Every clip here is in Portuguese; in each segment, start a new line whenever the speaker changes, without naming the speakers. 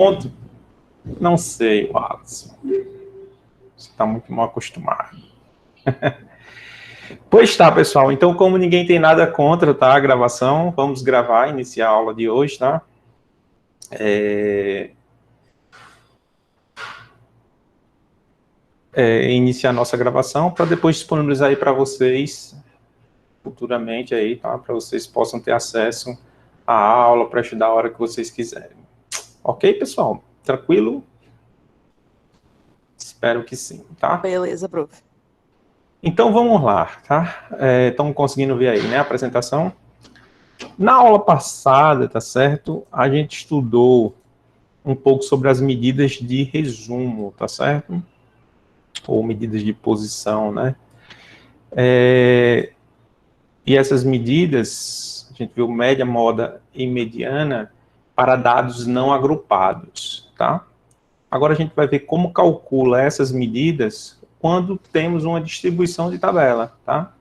ponto? Não sei, Wallace. Você está muito mal acostumado. Pois tá, pessoal. Então, como ninguém tem nada contra, tá, a gravação, vamos gravar, iniciar a aula de hoje, tá? Iniciar a nossa gravação para depois disponibilizar aí para vocês futuramente aí, tá? Para vocês possam ter acesso à aula para estudar a hora que vocês quiserem. Ok, pessoal? Tranquilo? Espero que sim, tá?
Beleza, prof.
Então, vamos lá, tá? Estão conseguindo ver aí, né, a apresentação? Na aula passada, tá certo? A gente estudou um pouco sobre as medidas de resumo, tá certo? Ou medidas de posição, né? E essas medidas, a gente viu média, moda e mediana para dados não agrupados, tá? Agora a gente vai ver como calcula essas medidas quando temos uma distribuição de tabela, tá?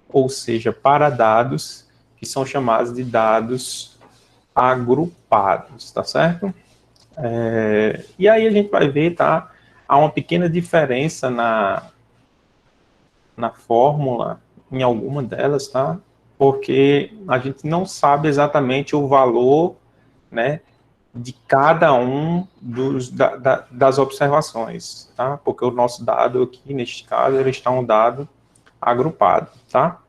Ou seja, para dados que são chamados de dados agrupados, tá certo? E aí a gente vai ver, tá? Há uma pequena diferença na fórmula, em alguma delas, tá? Porque a gente não sabe exatamente o valor, né, de cada um das observações, tá? Porque o nosso dado aqui, neste caso, ele está um dado agrupado, tá?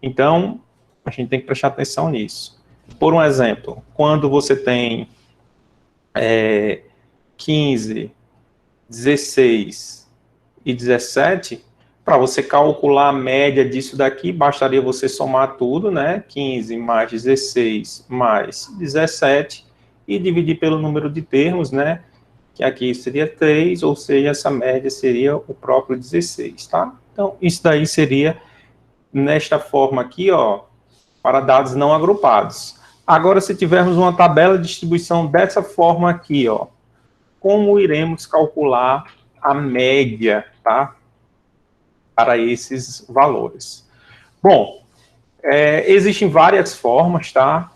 Então, a gente tem que prestar atenção nisso. Por um exemplo, quando você tem 15, 16 e 17, para você calcular a média disso daqui, bastaria você somar tudo, né? 15 mais 16 mais 17 e dividir pelo número de termos, né? Que aqui seria 3, ou seja, essa média seria o próprio 16, tá? Então, isso daí seria nesta forma aqui, ó, para dados não agrupados. Agora, se tivermos uma tabela de distribuição dessa forma aqui, ó, como iremos calcular a média, tá? Para esses valores. Bom, existem várias formas, tá?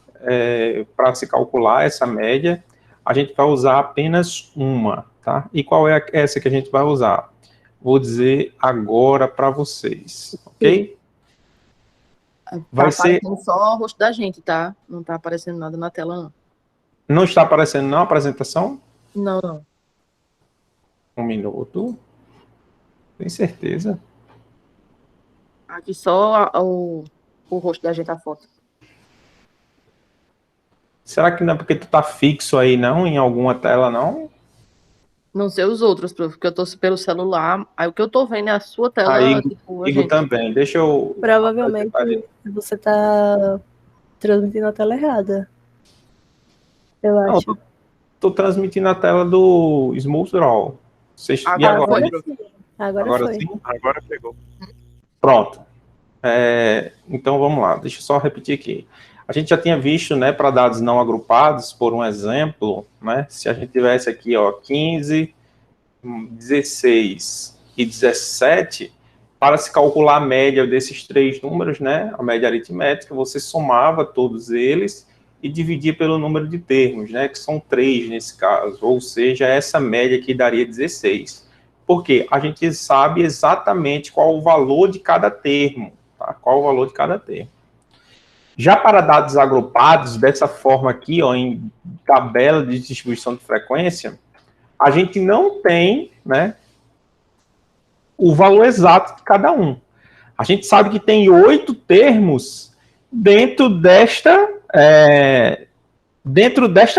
Para se calcular essa média. A gente vai usar apenas uma, tá? E qual é essa que a gente vai usar? Vou dizer agora para vocês, ok?
Vai ser aparecendo só o rosto da gente, tá? Não tá aparecendo nada na tela, não.
Não está aparecendo não a apresentação?
Não, não.
Um minuto. Tem certeza?
Aqui só o rosto da gente, a foto.
Será que não é porque tu tá fixo aí, não? Em alguma tela, não?
Não sei os outros, prof, porque eu tô pelo celular. Aí o que eu tô vendo é a sua tela.
Aí,
tipo,
Igor também. Deixa eu...
Provavelmente você tá transmitindo a tela errada. Eu acho.
Não, tô transmitindo a tela do Smooth Draw. Vocês... E agora?
Agora foi.
Sim? Agora pegou. Pronto. Então, vamos lá. Deixa eu só repetir aqui. A gente já tinha visto, né, para dados não agrupados, por um exemplo, né, se a gente tivesse aqui, ó, 15, 16 e 17, para se calcular a média desses três números, né, a média aritmética, você somava todos eles e dividia pelo número de termos, né, que são 3 nesse caso, ou seja, essa média aqui daria 16. Por quê? A gente sabe exatamente qual o valor de cada termo, tá? Qual o valor de cada termo. Já para dados agrupados, dessa forma aqui, ó, em tabela de distribuição de frequência, a gente não tem, né, o valor exato de cada um. A gente sabe que tem 8 termos dentro desta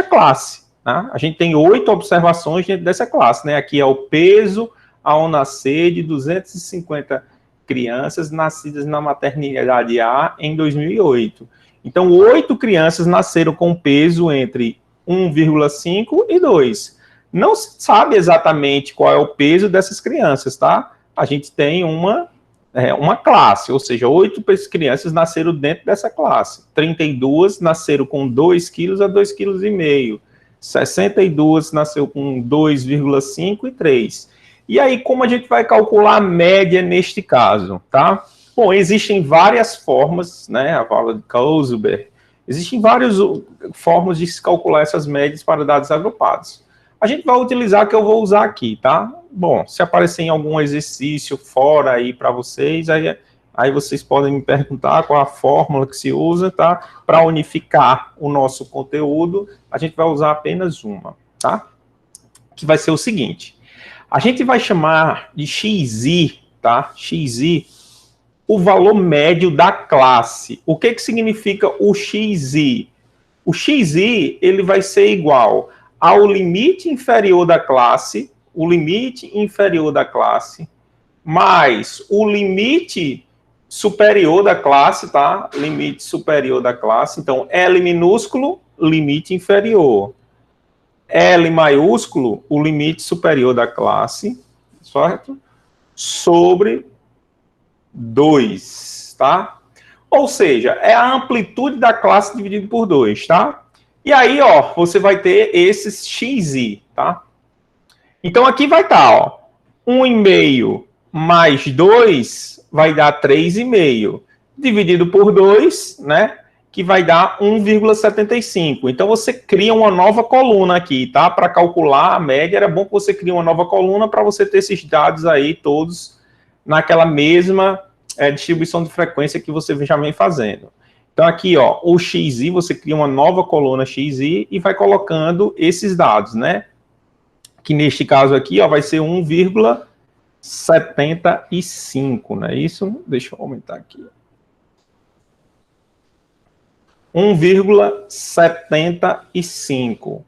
classe. Tá? A gente tem 8 observações dentro dessa classe. Né? Aqui é o peso ao nascer de 250 crianças nascidas na maternidade A em 2008. Então, 8 crianças nasceram com peso entre 1,5 e 2. Não se sabe exatamente qual é o peso dessas crianças, tá? A gente tem uma classe, ou seja, 8 crianças nasceram dentro dessa classe. 32 nasceram com 2 quilos a 2,5 kg. 62 nasceu com 2,5 e 3. E aí, como a gente vai calcular a média neste caso, tá? Bom, existem várias formas, né? A fala de Kohlberg. Existem várias formas de se calcular essas médias para dados agrupados. a gente vai utilizar que eu vou usar aqui, tá? Bom, se aparecer em algum exercício fora aí para vocês, aí vocês podem me perguntar qual a fórmula que se usa, tá? Para unificar o nosso conteúdo, a gente vai usar apenas uma, tá? Que vai ser o seguinte, a gente vai chamar de XI, tá? XI, o valor médio da classe. O que significa o XI? O XI, ele vai ser igual ao limite inferior da classe, mais o limite superior da classe, tá? Limite superior da classe. Então, L minúsculo, limite inferior. L maiúsculo, o limite superior da classe, certo? Sobre 2, tá? Ou seja, é a amplitude da classe dividido por 2, tá? E aí, ó, você vai ter esses XI, tá? Então, aqui vai estar, ó, 1,5 mais 2 vai dar 3,5. Dividido por 2, né? Que vai dar 1,75. Então, você cria uma nova coluna aqui, tá? Para calcular a média, era bom que você crie uma nova coluna para você ter esses dados aí todos naquela mesma distribuição de frequência que você já vem fazendo. Então, aqui, ó, o XI, você cria uma nova coluna XI e vai colocando esses dados, né? Que neste caso aqui, ó, vai ser 1,75, não é isso? Deixa eu aumentar aqui. 1,75.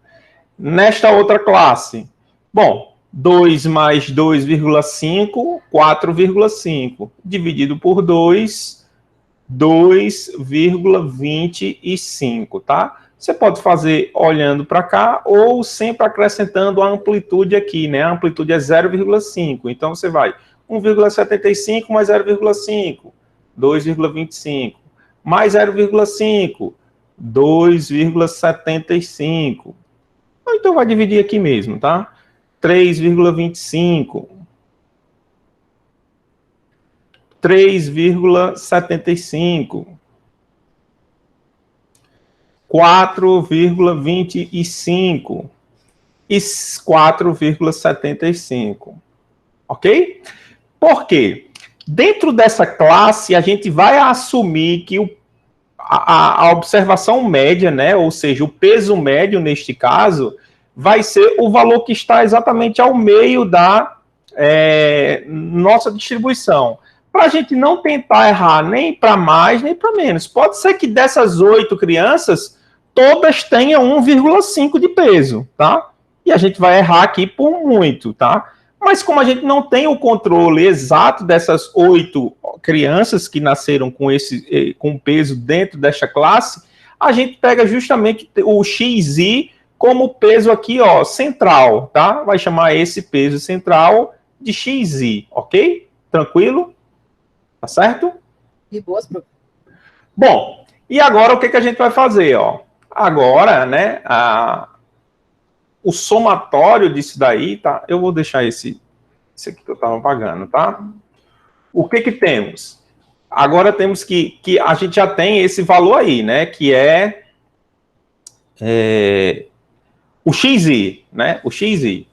Nesta outra classe, bom, 2 mais 2,5, 4,5. Dividido por 2, 2,25, tá? Você pode fazer olhando para cá ou sempre acrescentando a amplitude aqui, né? A amplitude é 0,5. Então, você vai 1,75 mais 0,5, 2,25. Mais 0,5, 2,75. Então, vai dividir aqui mesmo, tá? 3,25. 3,75. 4,25. E 4,75. Ok? Por quê? Dentro dessa classe, a gente vai assumir que a observação média, né, ou seja, o peso médio, neste caso, vai ser o valor que está exatamente ao meio da nossa distribuição. Para a gente não tentar errar nem para mais, nem para menos. Pode ser que dessas 8 crianças, todas tenham 1,5 de peso, tá? E a gente vai errar aqui por muito, tá? Mas como a gente não tem o controle exato dessas 8 crianças que nasceram com peso dentro desta classe, a gente pega justamente o XI como peso aqui, ó, central, tá? Vai chamar esse peso central de XI, ok? Tranquilo? Tá certo?
De boas, professor.
Bom, e agora o que a gente vai fazer, ó? Agora, né, o somatório disso daí, tá? Eu vou deixar esse aqui que eu estava pagando, tá? O que temos? Agora temos que a gente já tem esse valor aí, né? Que é o XI, né? O XI.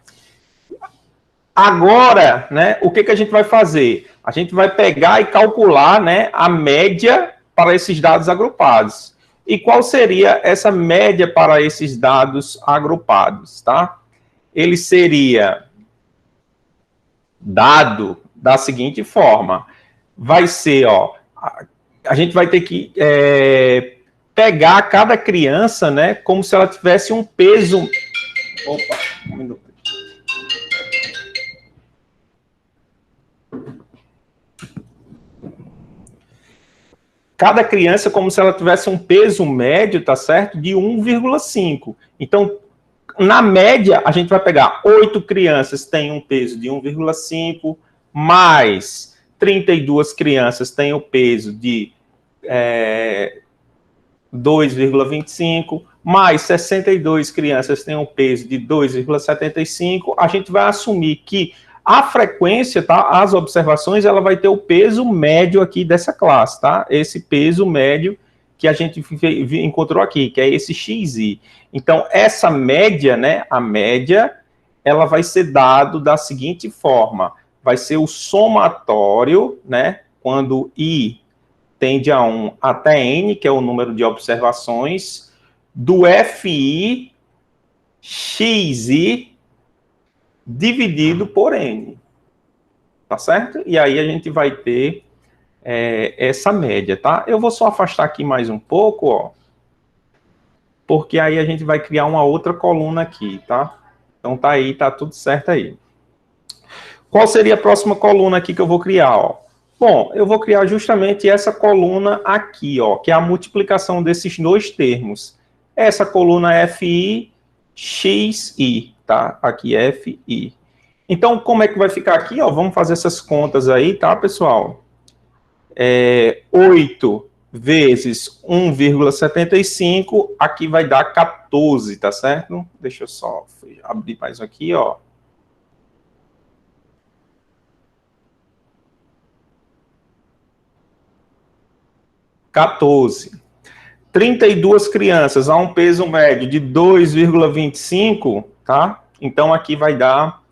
Agora, né? O que a gente vai fazer? A gente vai pegar e calcular, né? A média para esses dados agrupados. E qual seria essa média para esses dados agrupados, tá? Ele seria dado da seguinte forma. Vai ser, ó, a gente vai ter que pegar cada criança, né, como se ela tivesse um peso... Opa, um minuto. Cada criança como se ela tivesse um peso médio, tá certo? De 1,5. Então, na média, a gente vai pegar 8 crianças têm um peso de 1,5, mais 32 crianças têm o peso de 2,25, mais 62 crianças têm um peso de 2,75. A gente vai assumir que a frequência, tá? As observações, ela vai ter o peso médio aqui dessa classe, tá? Esse peso médio que a gente encontrou aqui, que é esse XI. Então, essa média, né? A média, ela vai ser dado da seguinte forma, vai ser o somatório, né, quando I tende a 1 até N, que é o número de observações, do FI, XI, dividido por N, tá certo? E aí a gente vai ter essa média, tá? Eu vou só afastar aqui mais um pouco, ó, porque aí a gente vai criar uma outra coluna aqui, tá? Então tá aí, tá tudo certo aí. Qual seria a próxima coluna aqui que eu vou criar, ó? Bom, eu vou criar justamente essa coluna aqui, ó, que é a multiplicação desses dois termos. Essa coluna FI, XI, tá? Aqui FI. Então, como é que vai ficar aqui, ó? Vamos fazer essas contas aí, tá, pessoal? 8 vezes 1,75, aqui vai dar 14, tá certo? Deixa eu só abrir mais um aqui, ó. 14. 32 crianças a um peso médio de 2,25, tá? Então aqui vai dar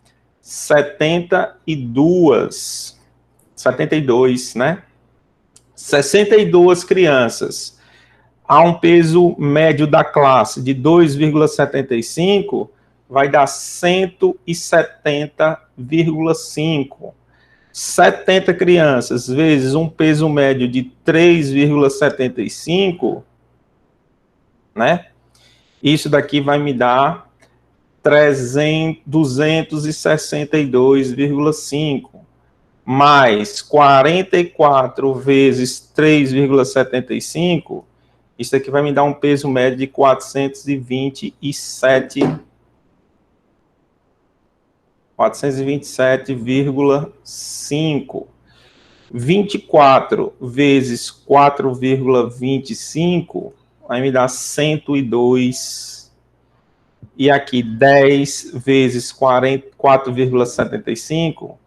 72, né? 62 crianças a um peso médio da classe de 2,75, vai dar 170,5. 70 crianças vezes um peso médio de 3,75, né? Isso daqui vai me dar 262,5 mais 44 vezes 3,75, isso aqui vai me dar um peso médio de 427,5. 24 vezes 4,25 vai me dar 102. E aqui 10 vezes 4,75,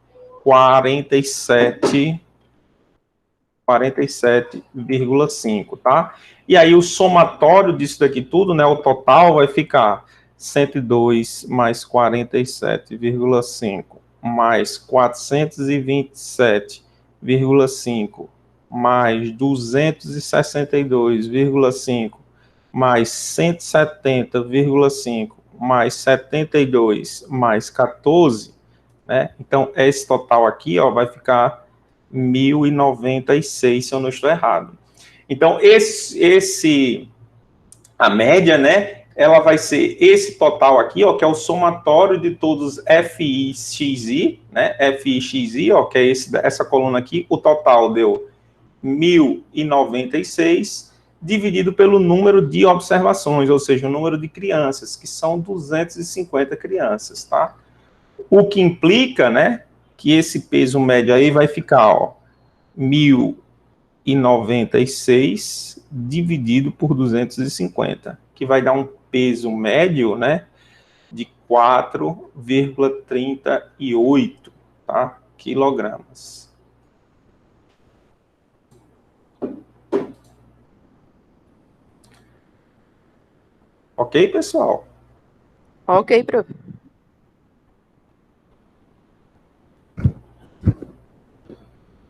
47,5, tá? E aí o somatório disso daqui tudo, né, o total vai ficar 102 mais 47,5 mais 427,5 mais 262,5 mais 170,5 mais 72 mais 14, né? Então esse total aqui, ó, vai ficar 1.096, se eu não estou errado. Então a média, né, ela vai ser esse total aqui, ó, que é o somatório de todos FI, XI, né, FI, XI, ó, que é essa coluna aqui, o total deu 1.096, dividido pelo número de observações, ou seja, o número de crianças, que são 250 crianças, tá? O que implica, né, que esse peso médio aí vai ficar, ó, 1.096 dividido por 250, que vai dar um peso médio, né, de 4,38, tá, quilogramas. Ok, pessoal?
Ok, prof.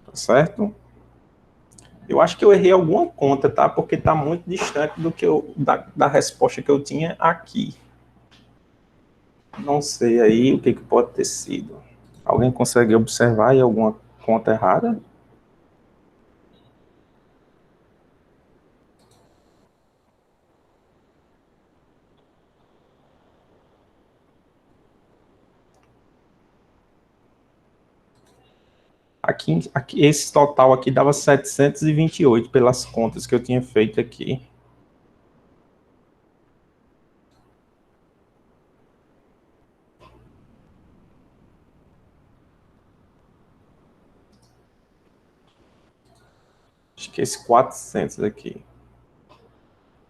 Tá certo? Eu acho que eu errei alguma conta, tá? Porque tá muito distante do que da resposta que eu tinha aqui. Não sei aí o que pode ter sido. Alguém consegue observar aí alguma conta errada? Aqui, esse total aqui dava 728 pelas contas que eu tinha feito aqui. Acho que esse 400 aqui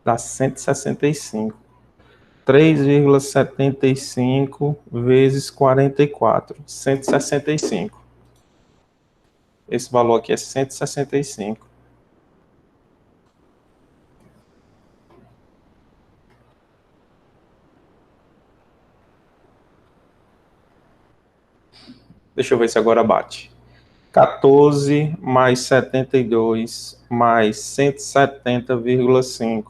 dá 165. 3,75 vezes 44. 165. Esse valor aqui é 165. Deixa eu ver se agora bate. 14 mais 72 mais 170,5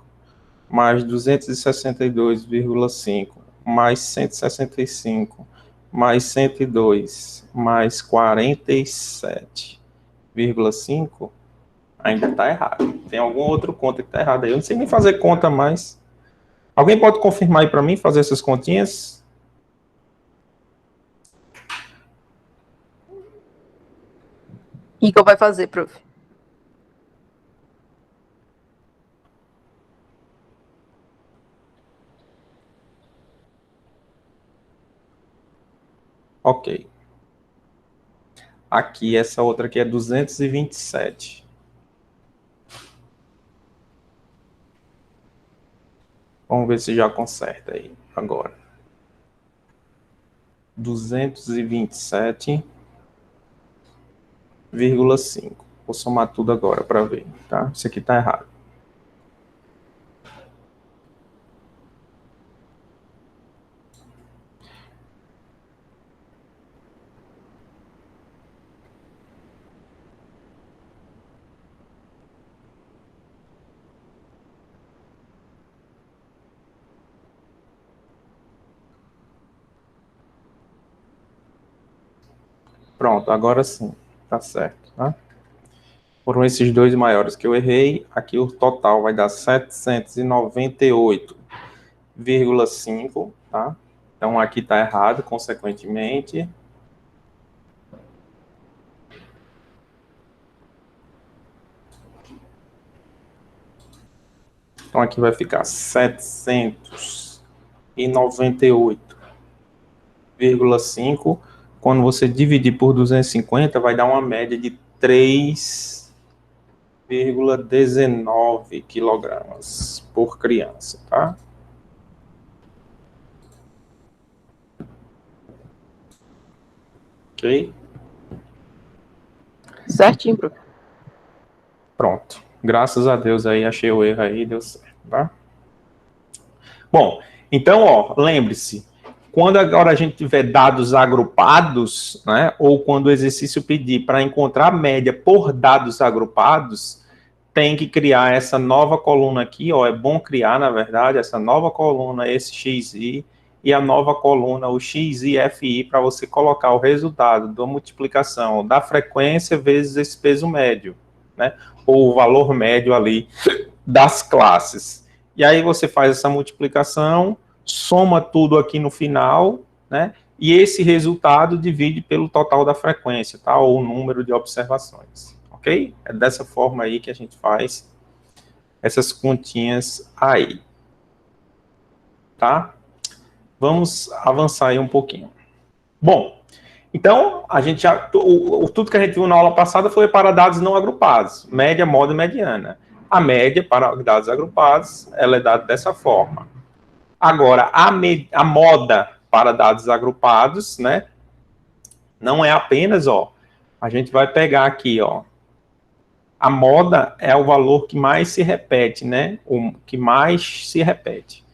mais 262,5 mais 165 mais 102 mais 47,5 ainda está errado. Tem alguma outra conta que está errada aí. Eu não sei nem fazer conta mais. Alguém pode confirmar aí para mim, fazer essas continhas?
Igor vai fazer, prof.
Ok. Aqui, essa outra aqui é 227. Vamos ver se já conserta aí agora. 227,5. Vou somar tudo agora para ver, tá? Isso aqui tá errado. Pronto, agora sim, tá certo, tá? Foram esses dois maiores que eu errei. Aqui o total vai dar 798,5, tá? Então aqui tá errado, consequentemente. Então aqui vai ficar 798,5. Quando você dividir por 250, vai dar uma média de 3,19 quilogramas por criança, tá? Ok?
Certinho, prof.
Pronto. Graças a Deus aí, achei o erro aí, deu certo, tá? Bom, então, ó, lembre-se, quando agora a gente tiver dados agrupados, né, ou quando o exercício pedir para encontrar a média por dados agrupados, tem que criar essa nova coluna aqui, ó, é bom criar, na verdade, essa nova coluna, esse XI, e a nova coluna, o XIFI, para você colocar o resultado da multiplicação da frequência vezes esse peso médio, né, ou o valor médio ali das classes. E aí você faz essa multiplicação, soma tudo aqui no final, né? E esse resultado divide pelo total da frequência, tá? Ou o número de observações, ok? É dessa forma aí que a gente faz essas continhas aí, tá? Vamos avançar aí um pouquinho. Bom, então, a gente já, tudo que a gente viu na aula passada foi para dados não agrupados, média, moda e mediana. A média para dados agrupados, ela é dada dessa forma. Agora, a moda para dados agrupados, né, não é apenas, ó, a gente vai pegar aqui, ó, a moda é o valor que mais se repete, né, o que mais se repete.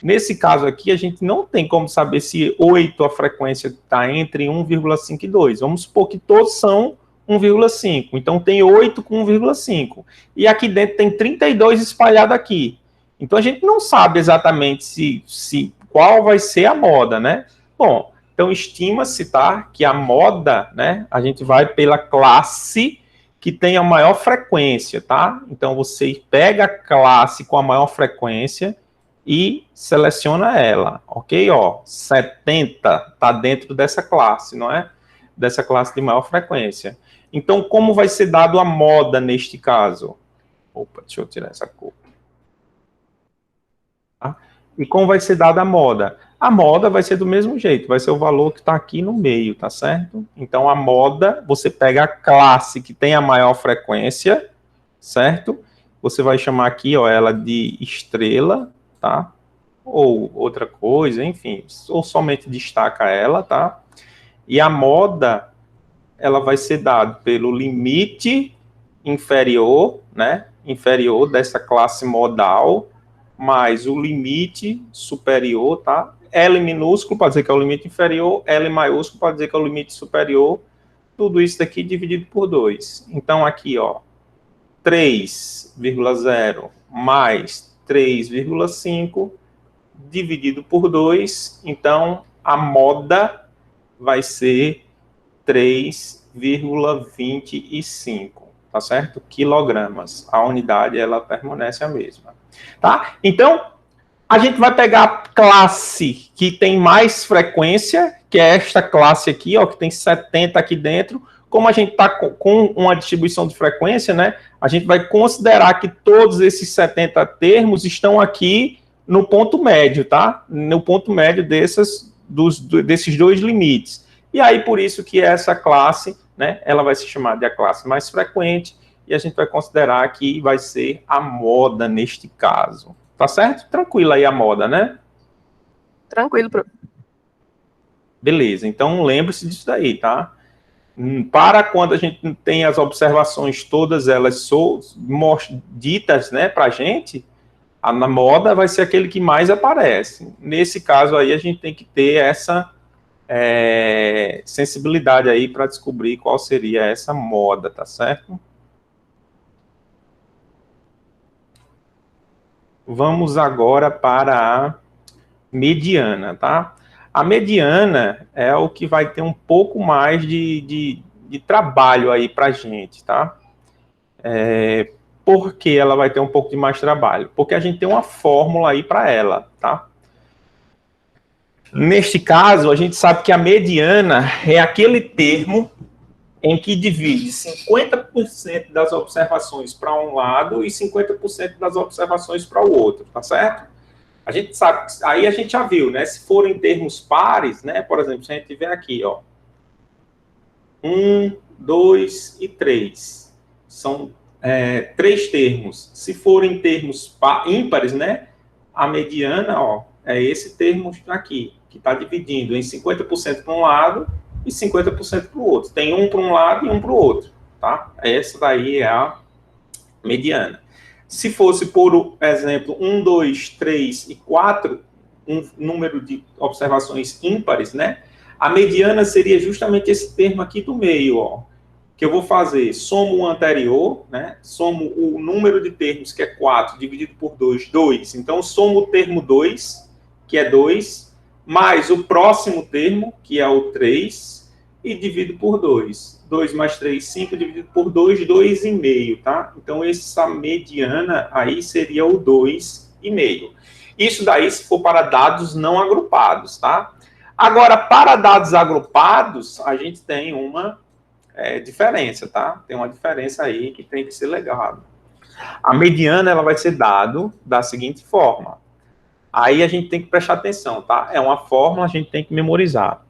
Nesse caso aqui, a gente não tem como saber se 8 a frequência está entre 1,5 e 2. Vamos supor que todos são 1,5. Então, tem 8 com 1,5. E aqui dentro tem 32 espalhado aqui. Então, a gente não sabe exatamente se qual vai ser a moda, né? Bom, então estima-se, tá, que a moda, né, a gente vai pela classe que tem a maior frequência, tá? Então, você pega a classe com a maior frequência e seleciona ela, ok? Ó, 70 está dentro dessa classe, não é? Dessa classe de maior frequência. Então, como vai ser dado a moda neste caso? Opa, deixa eu tirar essa cor. Tá? E como vai ser dada a moda? A moda vai ser do mesmo jeito, vai ser o valor que está aqui no meio, tá certo? Então, a moda, você pega a classe que tem a maior frequência, certo? Você vai chamar aqui, ó, ela de estrela, tá? Ou outra coisa, enfim, ou somente destaca ela, tá? E a moda, ela vai ser dada pelo limite inferior, né? Inferior dessa classe modal, mais o limite superior, tá? L minúsculo para dizer que é o limite inferior, L maiúsculo para dizer que é o limite superior, tudo isso daqui dividido por 2. Então, aqui, ó, 3,0 mais 3,5 dividido por 2, então a moda vai ser 3,25, tá certo? Quilogramas. A unidade, ela permanece a mesma, tá? Então, a gente vai pegar a classe que tem mais frequência, que é esta classe aqui, ó, que tem 70 aqui dentro. Como a gente está com uma distribuição de frequência, né, a gente vai considerar que todos esses 70 termos estão aqui no ponto médio, tá? No ponto médio desses dois limites. E aí, por isso que essa classe, né, ela vai se chamar de a classe mais frequente, e a gente vai considerar que vai ser a moda neste caso. Tá certo? Tranquilo aí a moda, né?
Tranquilo, prof.
Beleza, então lembre-se disso daí, tá? Para quando a gente tem as observações todas elas ditas, né, pra gente, a moda vai ser aquele que mais aparece. Nesse caso aí, a gente tem que ter essa sensibilidade aí para descobrir qual seria essa moda, tá certo? Vamos agora para a mediana, tá? A mediana é o que vai ter um pouco mais de trabalho aí para a gente, tá? Por que ela vai ter um pouco de mais trabalho? Porque a gente tem uma fórmula aí para ela, tá? Neste caso, a gente sabe que a mediana é aquele termo em que divide 50% das observações para um lado e 50% das observações para o outro, tá certo? A gente sabe, aí a gente já viu, né? Se forem termos pares, né? Por exemplo, se a gente tiver aqui, ó, 1, 2 e 3. São 3 termos. Se forem termos ímpares, né? A mediana, ó, é esse termo aqui, que está dividindo em 50% para um lado e 50% para o outro. Tem um para um lado e um para o outro, tá? Essa daí é a mediana. Se fosse, por exemplo, 1, 2, 3 e 4, um número de observações ímpares, né? A mediana seria justamente esse termo aqui do meio, ó, que eu vou fazer, somo o anterior, né? Somo o número de termos, que é 4, dividido por 2, 2. Então, somo o termo 2, que é 2, mais o próximo termo, que é o 3, e divido por 2. 2 mais 3, 5, dividido por 2, 2,5, tá? Então, essa mediana aí seria o 2,5. Isso daí se for para dados não agrupados, tá? Agora, para dados agrupados, a gente tem uma diferença, tá? Tem uma diferença aí que tem que ser legal. A mediana, ela vai ser dado da seguinte forma. Aí a gente tem que prestar atenção, tá? É uma fórmula, a gente tem que memorizar.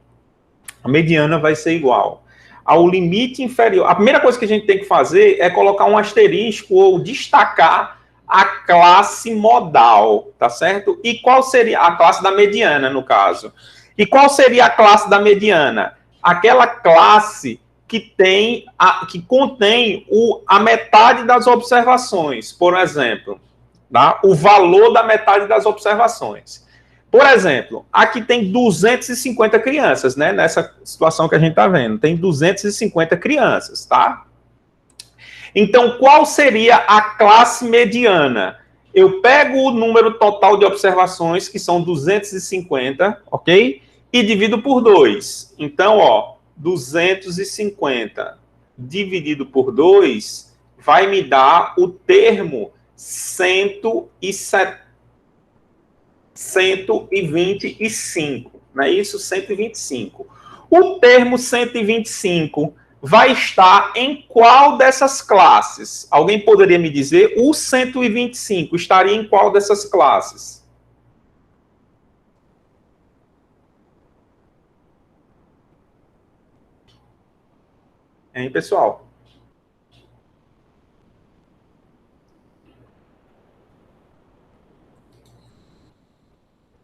A mediana vai ser igual ao limite inferior. A primeira coisa que a gente tem que fazer é colocar um asterisco ou destacar a classe modal, tá certo? E qual seria a classe da mediana, no caso? E qual seria a classe da mediana? Aquela classe que contém a metade das observações, por exemplo, tá? O valor da metade das observações. Por exemplo, aqui tem 250 crianças, né? Nessa situação que a gente está vendo. Tem 250 crianças, tá? Então, qual seria a classe mediana? Eu pego o número total de observações, que são 250, ok? E divido por 2. Então, ó, 250 dividido por 2 vai me dar o termo 125, não é isso? 125. O termo 125 vai estar em qual dessas classes? Alguém poderia me dizer? O 125 estaria em qual dessas classes? Hein, pessoal?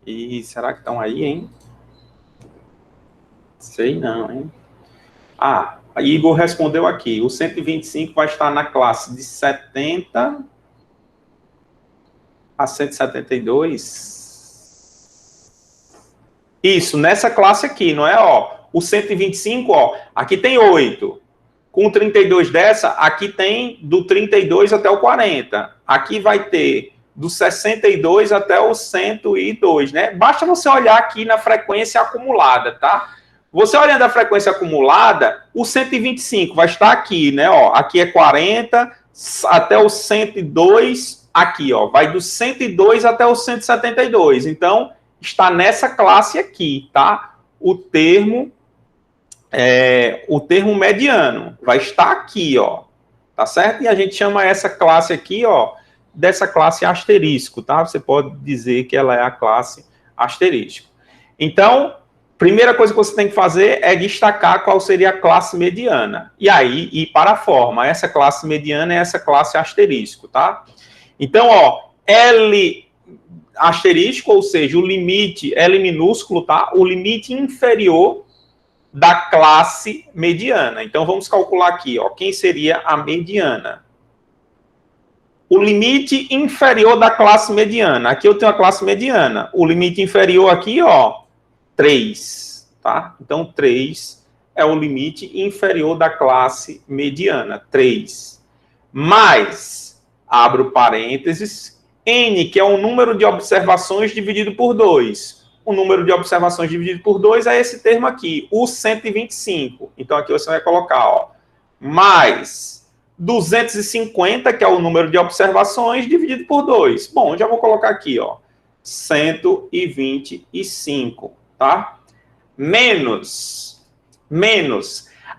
E será que estão aí, hein? Sei não, hein? Ah, a Igor respondeu aqui. O 125 vai estar na classe de 70 a 172. Isso, nessa classe aqui, não é? Ó, o 125, ó, aqui tem 8. Com 32 dessa, aqui tem do 32 até o 40. Aqui vai ter do 62 até o 102, né? Basta você olhar aqui na frequência acumulada, tá? Você olhando a frequência acumulada, o 125 vai estar aqui, né? Ó, aqui é 40 até o 102, aqui, ó, vai do 102 até o 172. Então, está nessa classe aqui, tá? O termo mediano vai estar aqui, ó, tá certo? E a gente chama essa classe aqui, ó, dessa classe asterisco, tá? Você pode dizer que ela é a classe asterisco. Então, primeira coisa que você tem que fazer é destacar qual seria a classe mediana. E aí, ir para a forma. Essa classe mediana é essa classe asterisco, tá? Então, ó, L asterisco, ou seja, o limite L minúsculo, tá? O limite inferior da classe mediana. Então, vamos calcular aqui, ó, quem seria a mediana. O limite inferior da classe mediana. Aqui eu tenho a classe mediana. O limite inferior aqui, ó, 3, tá? Então, 3 é o limite inferior da classe mediana, 3. Mais, abro parênteses, N, que é o número de observações dividido por 2. O número de observações dividido por 2 é esse termo aqui, o 125. Então, aqui você vai colocar, ó, mais 250, que é o número de observações, dividido por 2. Bom, já vou colocar aqui, ó, 125, tá? Menos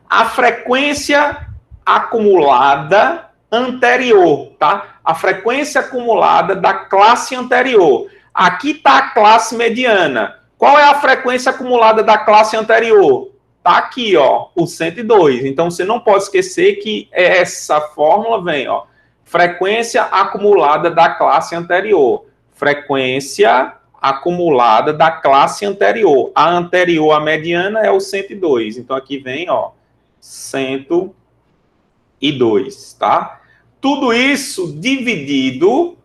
a frequência acumulada anterior, tá? A frequência acumulada da classe anterior. Aqui está a classe mediana. Qual é a frequência acumulada da classe anterior? Está aqui, ó, o 102. Então, você não pode esquecer que essa fórmula vem, ó, frequência acumulada da classe anterior. Frequência acumulada da classe anterior. A anterior, a mediana, é o 102. Então, aqui vem, ó, 102, tá? Tudo isso dividido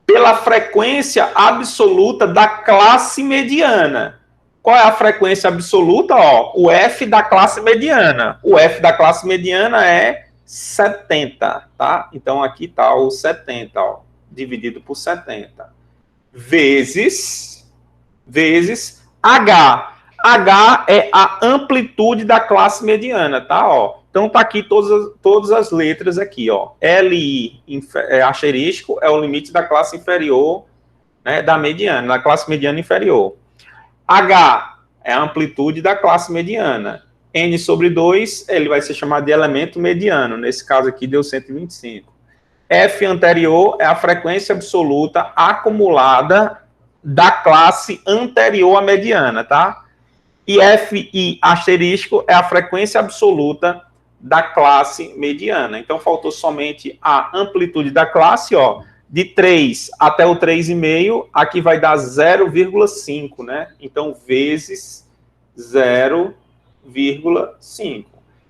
pela frequência absoluta da classe mediana. Qual é a frequência absoluta? Ó, o F da classe mediana. O F da classe mediana é 70, tá? Então, aqui está o 70, ó, dividido por 70. Vezes H. H é a amplitude da classe mediana, tá? Ó, então, tá aqui todas as letras aqui, ó. LI asterisco é o limite da classe inferior, né, da mediana, da classe mediana inferior. H é a amplitude da classe mediana. N sobre 2, ele vai ser chamado de elemento mediano. Nesse caso aqui, deu 125. F anterior é a frequência absoluta acumulada da classe anterior à mediana, tá? E FI asterisco é a frequência absoluta da classe mediana. Então, faltou somente a amplitude da classe, ó, de 3 até o 3,5, aqui vai dar 0,5, né? Então, vezes 0,5.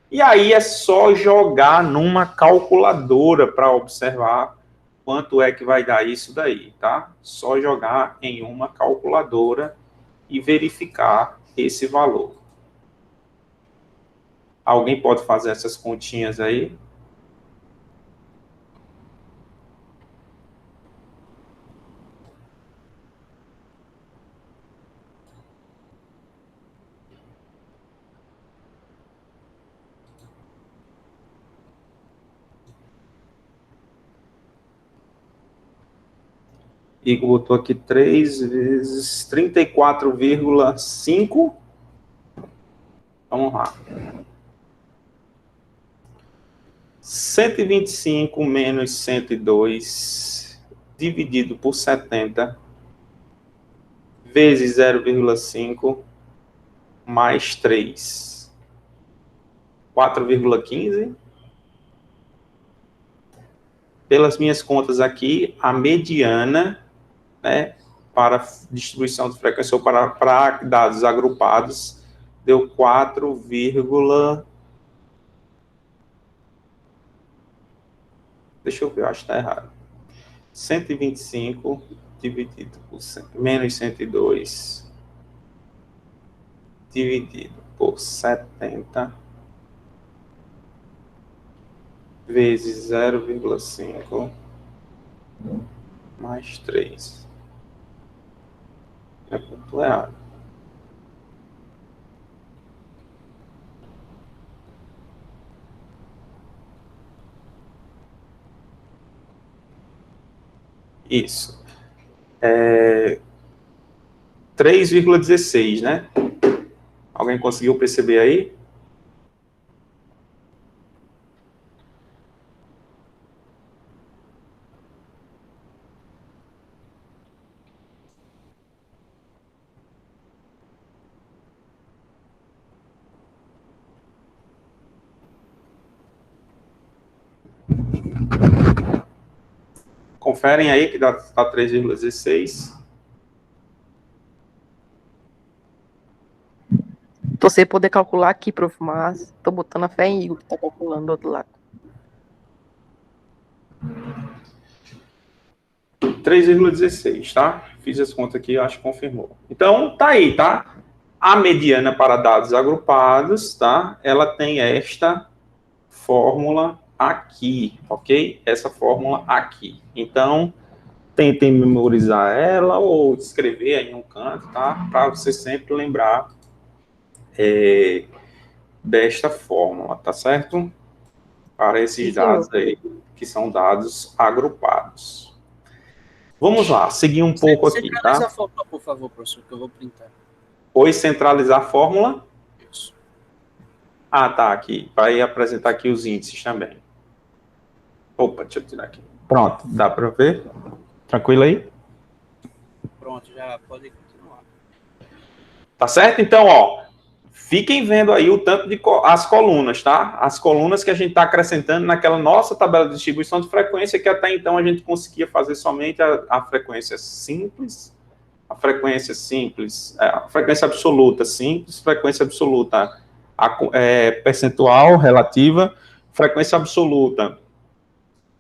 E aí é só jogar numa calculadora para observar quanto é que vai dar isso daí, tá? Só jogar em uma calculadora e verificar esse valor. Alguém pode fazer essas continhas aí? Igor botou aqui 3 vezes 34,5. Vamos lá. 125 menos 102 dividido por 70 vezes 0,5 mais 3. 4,15. Pelas minhas contas aqui, a mediana, né, para distribuição de frequência ou para dados agrupados, deu 4, deixa eu ver, eu acho que está errado. 125 dividido por menos 102 dividido por 70 vezes 0,5 mais 3. É ponto errado. Isso. 3,16, né? Alguém conseguiu perceber aí? Conferem aí que dá 3,16.
Você poder calcular aqui, prof, mas tô botando a fé em Igor, que tá calculando do outro lado.
3,16, tá? Fiz as contas aqui, acho que confirmou. Então, tá aí, tá? A mediana para dados agrupados, tá? Ela tem esta fórmula aqui, ok? Essa fórmula aqui. Então, tentem memorizar ela ou escrever aí em um canto, tá? Para você sempre lembrar desta fórmula, tá certo? Para esses dados aí, que são dados agrupados. Vamos lá, seguir um pouco aqui, tá?
Centraliza a fórmula, por favor, professor, que eu vou printar.
Oi, centralizar a fórmula?
Isso.
Ah, tá, aqui. Vai apresentar aqui os índices também. Opa, deixa eu tirar aqui. Pronto, dá para ver? Tranquilo aí?
Pronto, já pode continuar.
Tá certo? Então, ó, fiquem vendo aí o tanto de as colunas, tá? As colunas que a gente está acrescentando naquela nossa tabela de distribuição de frequência, que até então a gente conseguia fazer somente a frequência simples, a frequência absoluta simples, frequência absoluta percentual relativa, frequência absoluta,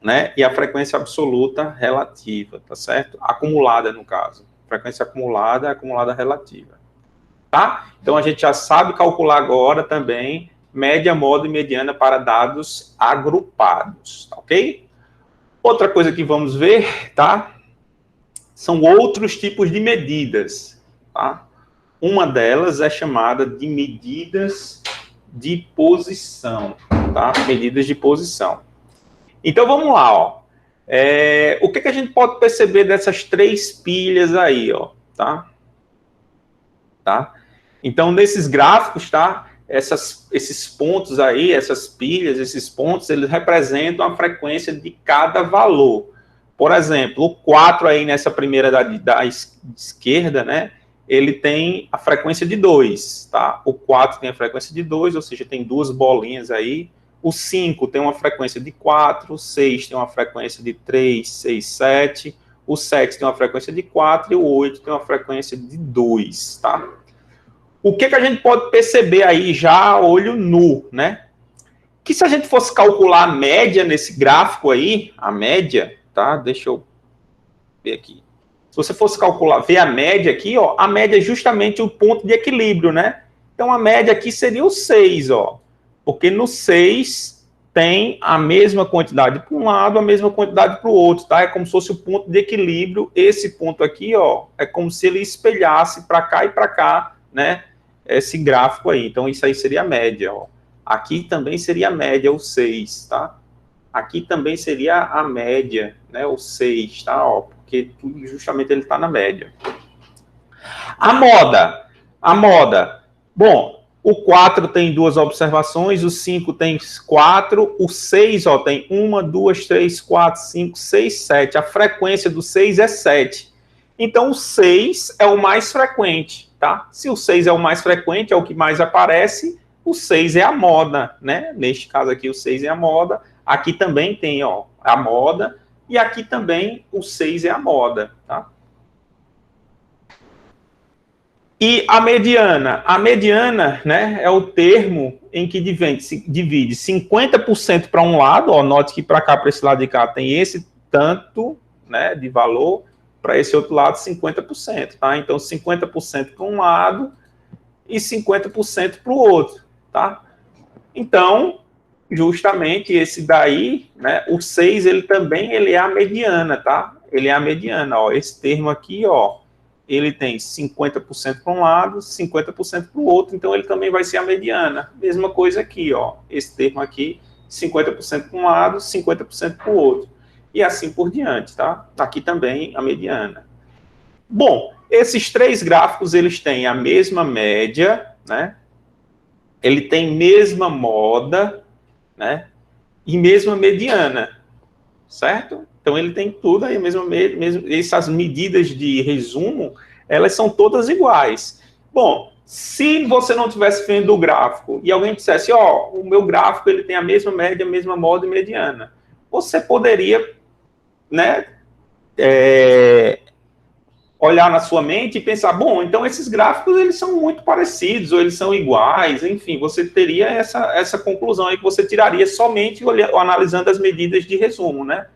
né? E a frequência absoluta relativa, tá certo? Acumulada, no caso. Frequência acumulada, acumulada relativa. Tá? Então, a gente já sabe calcular agora também média, moda e mediana para dados agrupados, tá, ok? Outra coisa que vamos ver, tá? São outros tipos de medidas, tá? Uma delas é chamada de medidas de posição, tá? Medidas de posição. Então, vamos lá, ó. O que a gente pode perceber dessas três pilhas aí, ó, tá? Então, nesses gráficos, tá? Esses pontos aí, essas pilhas, esses pontos, eles representam a frequência de cada valor. Por exemplo, o 4 aí nessa primeira da esquerda, né? Ele tem a frequência de 2, tá? O 4 tem a frequência de 2, ou seja, tem duas bolinhas aí. O 5 tem uma frequência de 4, o 6 tem uma frequência de 3, 6, 7. O 7 tem uma frequência de 4 e o 8 tem uma frequência de 2, tá? O que a gente pode perceber aí já a olho nu, né? Que se a gente fosse calcular a média nesse gráfico aí, a média, tá? Deixa eu ver aqui. Se você fosse calcular, ver a média aqui, ó, a média é justamente o ponto de equilíbrio, né? Então, a média aqui seria o 6, ó. Porque no 6 tem a mesma quantidade para um lado, a mesma quantidade para o outro, tá? É como se fosse o ponto de equilíbrio. Esse ponto aqui, ó, é como se ele espelhasse para cá e para cá, né? Esse gráfico aí. Então, isso aí seria a média, ó. Aqui também seria a média, o 6, tá? Aqui também seria a média, né? O 6, tá? Ó, porque justamente ele está na média. A moda. Bom, o 4 tem duas observações, o 5 tem 4, o 6, ó, tem 1, 2, 3, 4, 5, 6, 7. A frequência do 6 é 7. Então, o 6 é o mais frequente, tá? Se o 6 é o mais frequente, é o que mais aparece, o 6 é a moda, né? Neste caso aqui, o 6 é a moda. Aqui também tem, ó, a moda. E aqui também o 6 é a moda, tá? E a mediana, né, é o termo em que divide 50% para um lado, ó, note que para cá, para esse lado de cá, tem esse tanto, né, de valor, para esse outro lado, 50%, tá? Então, 50% para um lado e 50% para o outro, tá? Então, justamente esse daí, né, o 6, ele é a mediana, tá? Ele é a mediana, ó, esse termo aqui, ó, ele tem 50% para um lado, 50% para o outro, então ele também vai ser a mediana. Mesma coisa aqui, ó, esse termo aqui, 50% para um lado, 50% para o outro. E assim por diante, tá? Aqui também a mediana. Bom, esses três gráficos, eles têm a mesma média, né? Ele tem mesma moda, né? E mesma mediana, certo? Então ele tem tudo aí, essas medidas de resumo, elas são todas iguais. Bom, se você não tivesse vendo o gráfico e alguém dissesse, ó, o meu gráfico ele tem a mesma média, a mesma moda e mediana, você poderia, né, olhar na sua mente e pensar, bom, então esses gráficos eles são muito parecidos, ou eles são iguais, enfim, você teria essa conclusão aí que você tiraria somente analisando as medidas de resumo, né?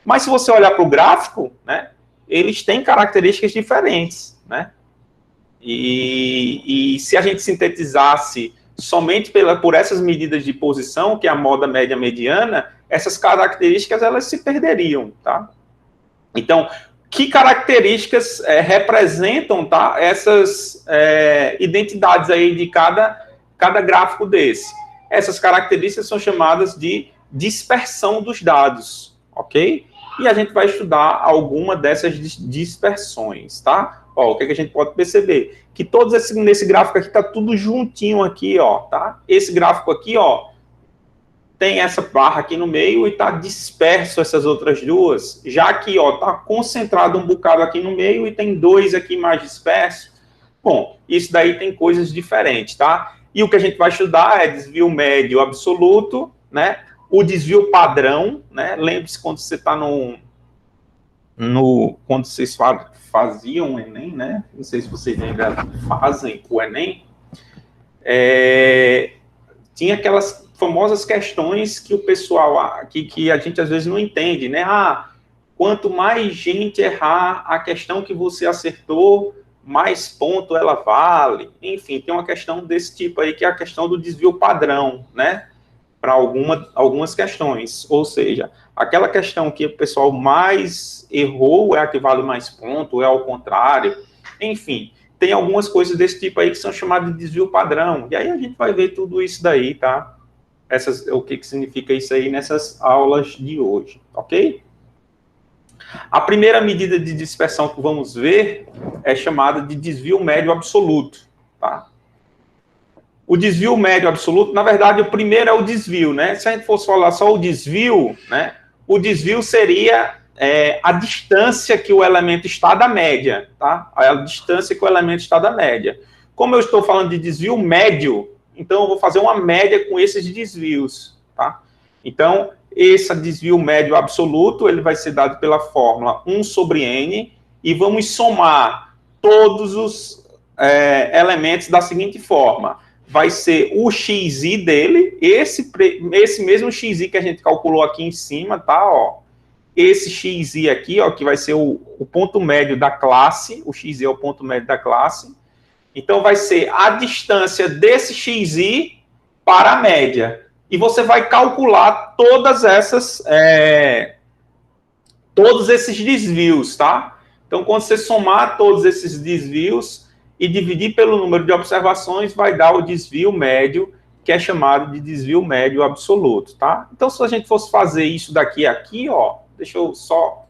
Mas se você olhar para o gráfico, né, eles têm características diferentes, né? E se a gente sintetizasse somente por essas medidas de posição, que é a moda média mediana, essas características elas se perderiam, tá? Então, que características representam, tá, essas identidades aí de cada gráfico desse? Essas características são chamadas de dispersão dos dados, ok? E a gente vai estudar alguma dessas dispersões, tá? Ó, o que a gente pode perceber? Que todos nesse gráfico aqui tá tudo juntinho aqui, ó, tá? Esse gráfico aqui, ó, tem essa barra aqui no meio e tá disperso essas outras duas. Já aqui, ó, tá concentrado um bocado aqui no meio e tem dois aqui mais dispersos. Bom, isso daí tem coisas diferentes, tá? E o que a gente vai estudar é desvio médio absoluto, né? O desvio padrão, né? Lembre-se quando você está quando vocês faziam o Enem, né? Não sei se vocês ainda fazem o Enem. Tinha aquelas famosas questões que o pessoal, que a gente às vezes não entende, né? Ah, quanto mais gente errar a questão que você acertou, mais ponto ela vale. Enfim, tem uma questão desse tipo aí, que é a questão do desvio padrão, né? Para algumas questões. Ou seja, aquela questão que o pessoal mais errou é a que vale mais ponto, é ao contrário. Enfim, tem algumas coisas desse tipo aí que são chamadas de desvio padrão. E aí a gente vai ver tudo isso daí, tá? O que significa isso aí nessas aulas de hoje, ok? A primeira medida de dispersão que vamos ver é chamada de desvio médio absoluto, tá? O desvio médio absoluto, na verdade, o primeiro é o desvio, né? Se a gente fosse falar só o desvio, né? O desvio seria a distância que o elemento está da média, tá? A distância que o elemento está da média. Como eu estou falando de desvio médio, então eu vou fazer uma média com esses desvios, tá? Então, esse desvio médio absoluto, ele vai ser dado pela fórmula 1 sobre n, e vamos somar todos os elementos da seguinte forma. Vai ser o xi dele, esse mesmo xi que a gente calculou aqui em cima, tá? Ó, esse xi aqui, ó, que vai ser o ponto médio da classe, o xi é o ponto médio da classe. Então, vai ser a distância desse xi para a média. E você vai calcular todos esses desvios, tá? Então, quando você somar todos esses desvios e dividir pelo número de observações, vai dar o desvio médio, que é chamado de desvio médio absoluto, tá? Então, se a gente fosse fazer isso daqui, ó, deixa eu só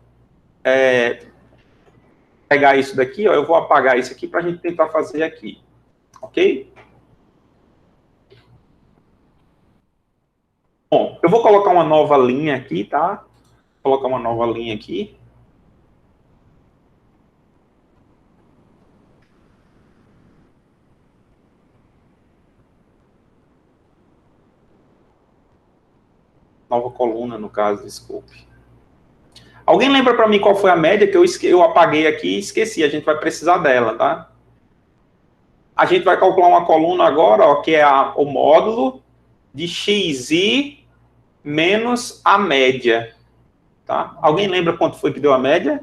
pegar isso daqui, ó, eu vou apagar isso aqui para a gente tentar fazer aqui, ok? Bom, eu vou colocar uma nova linha aqui, tá? Vou colocar uma nova linha aqui. Nova coluna, no caso, desculpe. Alguém lembra para mim qual foi a média que eu apaguei aqui e esqueci? A gente vai precisar dela, tá? A gente vai calcular uma coluna agora, ó, que é o módulo de xi menos a média, tá? Alguém lembra quanto foi que deu a média?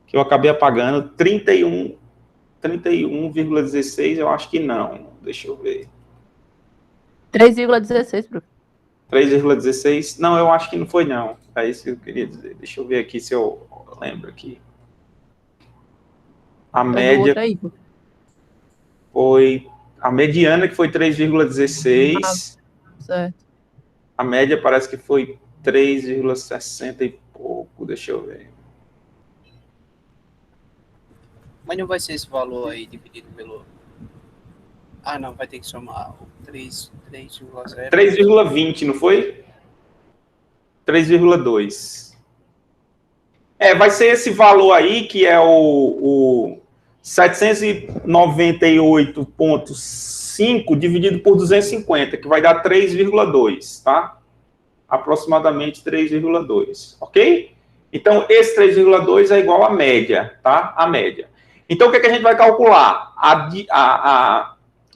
Que eu acabei apagando, 31 31,16, eu acho que não. Deixa eu ver.
3,16, prof.
3,16? Não, eu acho que não foi, não. É isso que eu queria dizer. Deixa eu ver aqui se eu lembro aqui. A média foi... A mediana que foi 3,16.
Certo.
A média parece que foi 3,60 e pouco. Deixa eu ver.
Mas não vai ser esse valor aí dividido pelo... Ah, não, vai ter que somar o 3,0.
3,20, não foi? 3,2. Vai ser esse valor aí, que é o 798,5 dividido por 250, que vai dar 3,2, tá? Aproximadamente 3,2, ok? Então, esse 3,2 é igual à média, tá? A média. Então, o que é que a gente vai calcular?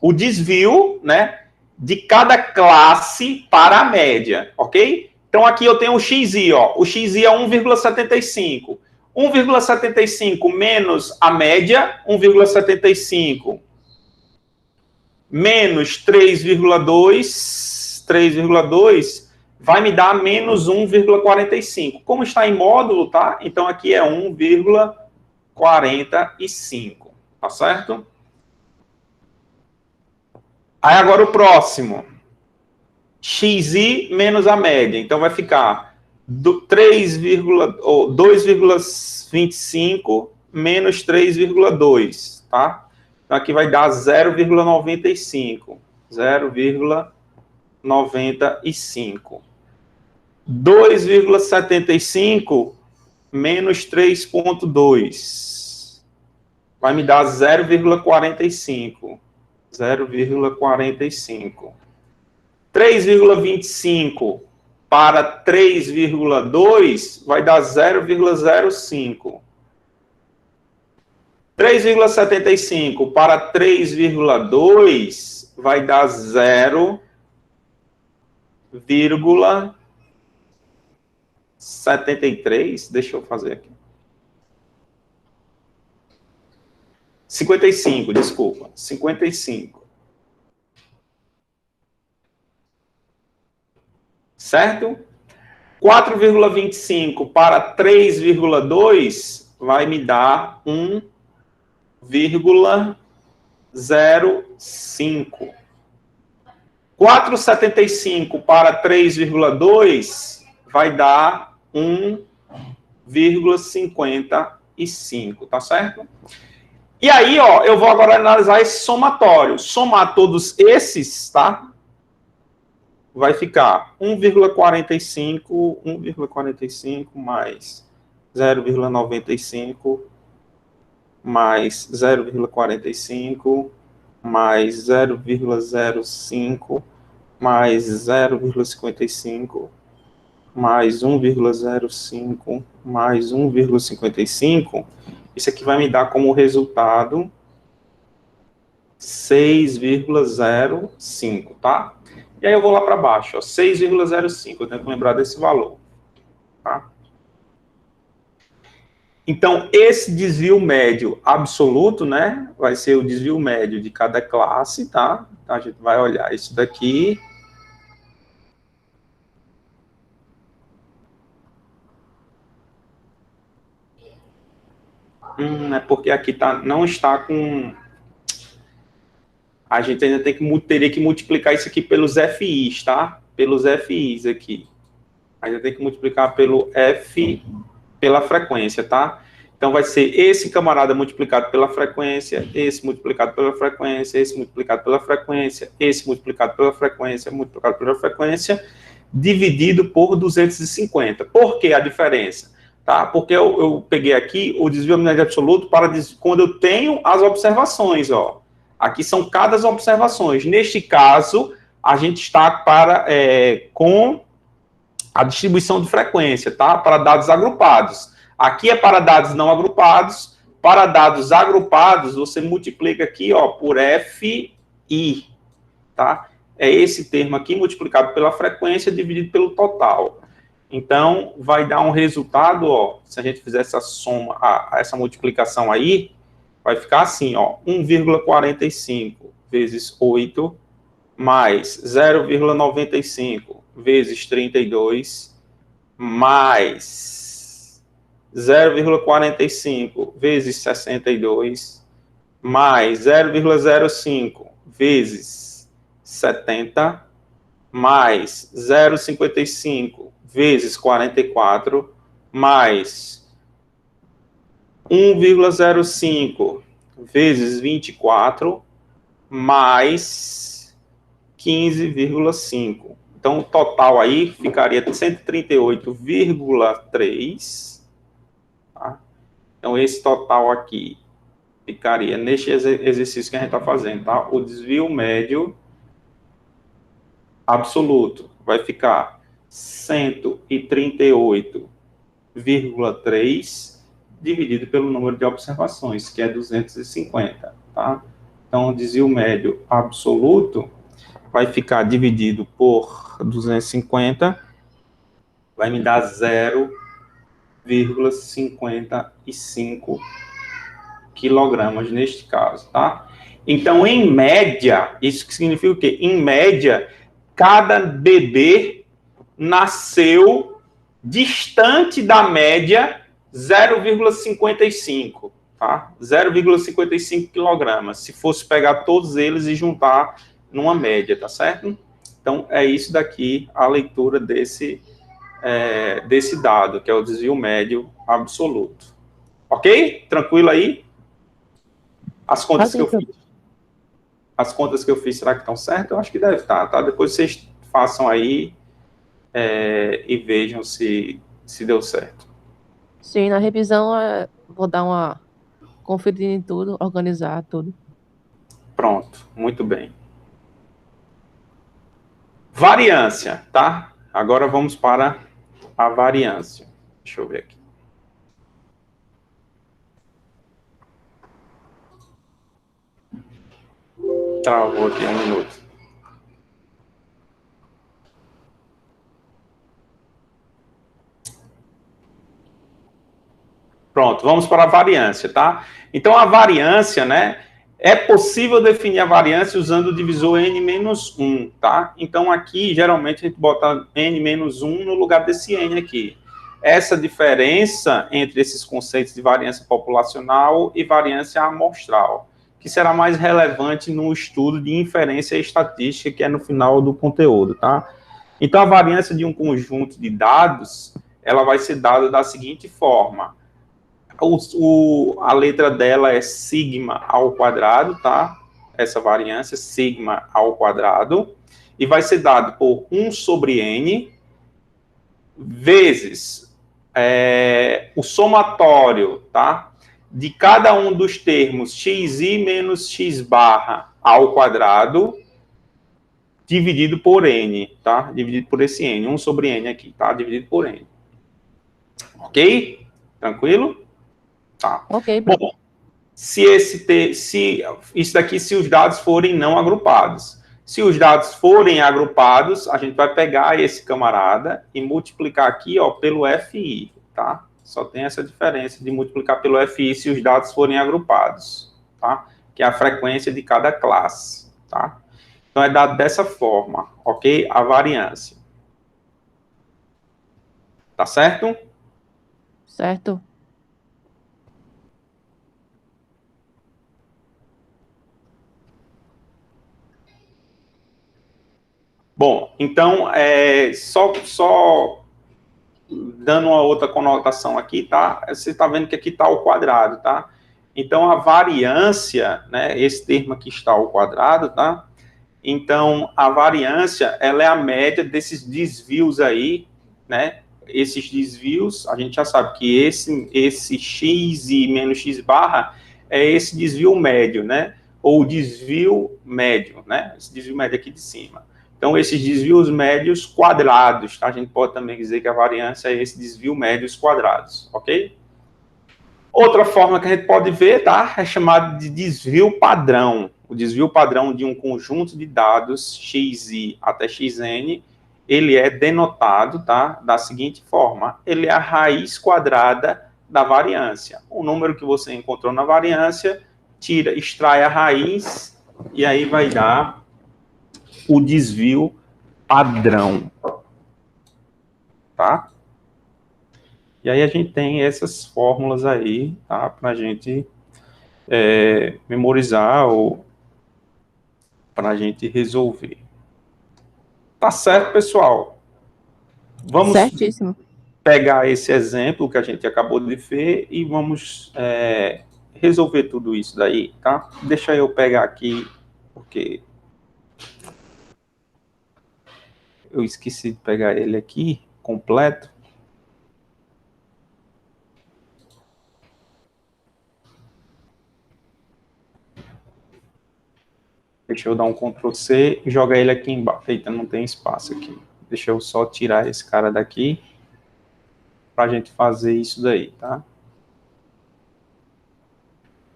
O desvio, né, de cada classe para a média, ok? Então, aqui eu tenho o XI, ó. O XI é 1,75. 1,75 menos a média, 1,75 menos 3,2 vai me dar menos 1,45. Como está em módulo, tá? Então, aqui é 1,45, tá certo? Aí, agora o próximo. XI menos a média. Então, vai ficar 2,25 menos 3,2, tá? Então, aqui vai dar 0,95. 0,95. 2,75 menos 3,2. Vai me dar 0,45. 0,45. 3,25 para 3,2 vai dar 0,05. 3,75 para 3,2 vai dar 0,73. Deixa eu fazer aqui. 55, desculpa. 55. Certo? 4,25 para 3,2 vai me dar 1,05. 4,75 para 3,2 vai dar 1,55, tá certo? E aí, ó, eu vou agora analisar esse somatório. Somar todos esses, tá? Vai ficar 1,45 mais 0,95 mais 0,45 mais 0,05 mais 0,55 mais 1,05 mais 1,55. Isso aqui vai me dar como resultado 6,05, tá? E aí eu vou lá para baixo, ó, 6,05, eu tenho que lembrar desse valor, tá? Então, esse desvio médio absoluto, né, vai ser o desvio médio de cada classe, tá? Então, a gente vai olhar isso daqui. É porque aqui não está com... A gente ainda teria que multiplicar isso aqui pelos FIs, tá? Pelos FIs aqui. Ainda tem que multiplicar pela frequência, tá? Então, vai ser esse camarada multiplicado pela frequência, esse multiplicado pela frequência, esse multiplicado pela frequência, esse multiplicado pela frequência, multiplicado pela frequência, dividido por 250. Por que a diferença? Tá? Porque eu peguei aqui o desvio médio absoluto para quando eu tenho as observações, ó. Aqui são cada observações. Neste caso, a gente está com a distribuição de frequência, tá? Para dados agrupados. Aqui é para dados não agrupados. Para dados agrupados, você multiplica aqui, ó, por FI, tá? É esse termo aqui multiplicado pela frequência dividido pelo total. Então, vai dar um resultado, ó, se a gente fizer essa soma, essa multiplicação aí, vai ficar assim, ó, 1,45 vezes 8, mais 0,95 vezes 32, mais 0,45 vezes 62, mais 0,05 vezes 70, mais 0,55 vezes 44, mais 1,05 vezes 24, mais 15,5. Então, o total aí ficaria de 138,3. Tá? Então, esse total aqui ficaria neste exercício que a gente está fazendo, tá? O desvio médio absoluto vai ficar 138,3 dividido pelo número de observações, que é 250, tá? Então, o desvio médio absoluto vai ficar dividido por 250, vai me dar 0,55 quilogramas neste caso, tá? Então, em média, isso que significa o quê? Em média, cada bebê nasceu distante da média 0,55, tá? 0,55 quilogramas, se fosse pegar todos eles e juntar numa média, tá certo? Então, é isso daqui, a leitura desse dado, que é o desvio médio absoluto. Ok? Tranquilo aí? As contas que eu fiz. As contas que eu fiz, será que estão certas? Eu acho que deve estar, tá? Depois vocês façam aí e vejam se deu certo.
Sim, na revisão vou dar uma conferida em tudo, organizar tudo.
Pronto, muito bem. Variância, tá? Agora vamos para a variância. Deixa eu ver aqui. Travou aqui 1 minuto. Pronto, vamos para a variância, tá? Então, a variância, né? É possível definir a variância usando o divisor n-1, tá? Então, aqui, geralmente, a gente bota n-1 no lugar desse n aqui. Essa diferença entre esses conceitos de variância populacional e variância amostral, que será mais relevante no estudo de inferência estatística, que é no final do conteúdo, tá? Então, a variância de um conjunto de dados, ela vai ser dada da seguinte forma. A letra dela é sigma ao quadrado, tá? Essa variância, sigma ao quadrado, e vai ser dado por 1 sobre n, vezes o somatório, tá? De cada um dos termos xi menos x barra ao quadrado, dividido por n, tá? Dividido por esse n, 1 sobre n aqui, tá? Dividido por n. Ok? Tranquilo? Tá.
Ok.
Bom, se isso daqui, se os dados forem não agrupados. Se os dados forem agrupados, a gente vai pegar esse camarada e multiplicar aqui, ó, pelo FI, tá? Só tem essa diferença de multiplicar pelo FI se os dados forem agrupados, tá? Que é a frequência de cada classe, tá? Então, é dado dessa forma, ok? A variância. Tá certo?
Certo.
Bom, então, só dando uma outra conotação aqui, tá? Você está vendo que aqui está ao quadrado, tá? Então, a variância, né, esse termo aqui está ao quadrado, tá? Então, a variância, ela é a média desses desvios aí, né? Esses desvios, a gente já sabe que esse x e menos x barra é esse desvio médio, né? Ou desvio médio, né? Esse desvio médio aqui de cima. Então, esses desvios médios quadrados, tá? A gente pode também dizer que a variância é esse desvio médios quadrados, ok? Outra forma que a gente pode ver, tá? É chamado de desvio padrão. O desvio padrão de um conjunto de dados xi até xn, ele é denotado, tá? Da seguinte forma, ele é a raiz quadrada da variância. O número que você encontrou na variância extrai a raiz, e aí vai dar o desvio padrão. Tá? E aí a gente tem essas fórmulas aí, tá? Para a gente memorizar ou para a gente resolver. Tá certo, pessoal? Vamos
Certíssimo.
pegar esse exemplo que a gente acabou de ver e vamos resolver tudo isso daí, tá? Deixa eu pegar aqui, porque eu esqueci de pegar ele aqui, completo. Deixa eu dar um Ctrl+C e jogar ele aqui embaixo. Eita, não tem espaço aqui. Deixa eu só tirar esse cara daqui para a gente fazer isso daí, tá?